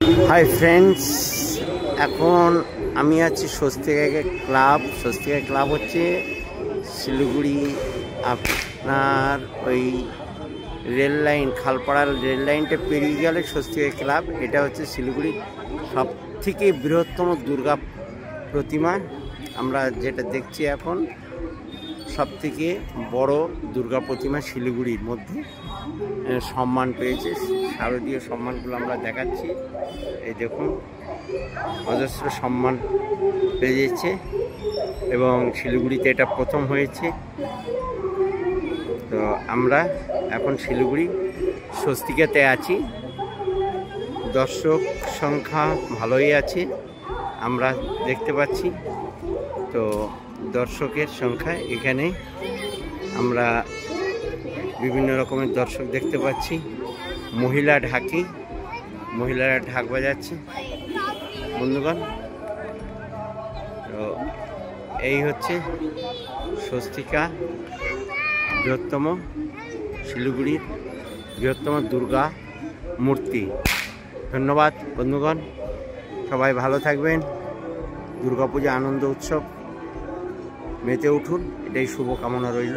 Hi friends, এখন আমি আছি স্বস্তিকা ক্লাব হচ্ছে শিলিগুড়ি আপনার ওই রেল লাইন, খালপাড়ার রেল লাইনটা পেরিয়ে গেলে স্বস্তিকা ক্লাব। এটা হচ্ছে শিলিগুড়ির সব থেকে বৃহত্তম দুর্গা প্রতিমা। আমরা যেটা দেখছি এখন সব থেকে বড় দুর্গা প্রতিমা শিলিগুড়ির মধ্যে সম্মান পেয়েছে। শারদীয় সম্মানগুলো আমরা দেখাচ্ছি, এই দেখুন অজস্র সম্মান পেয়েছে এবং শিলিগুড়িতে এটা প্রথম হয়েছে। তো আমরা এখন শিলিগুড়ি স্বস্তিকাতে আছি, দর্শক সংখ্যা ভালোই আছে আমরা দেখতে পাচ্ছি। তো দর্শকের সংখ্যা এখানে আমরা বিভিন্ন রকমের দর্শক দেখতে পাচ্ছি। মহিলারা ঢাক বাজাচ্ছে বন্ধুগণ। তো এই হচ্ছে স্বস্তিকা, শিলিগুড়ির বৃহত্তম দুর্গা মূর্তি। ধন্যবাদ বন্ধুগণ, সবাই ভালো থাকবেন। দুর্গাপূজা আনন্দ উৎসব মেতে উঠুন, এটাই শুভকামনা রইল।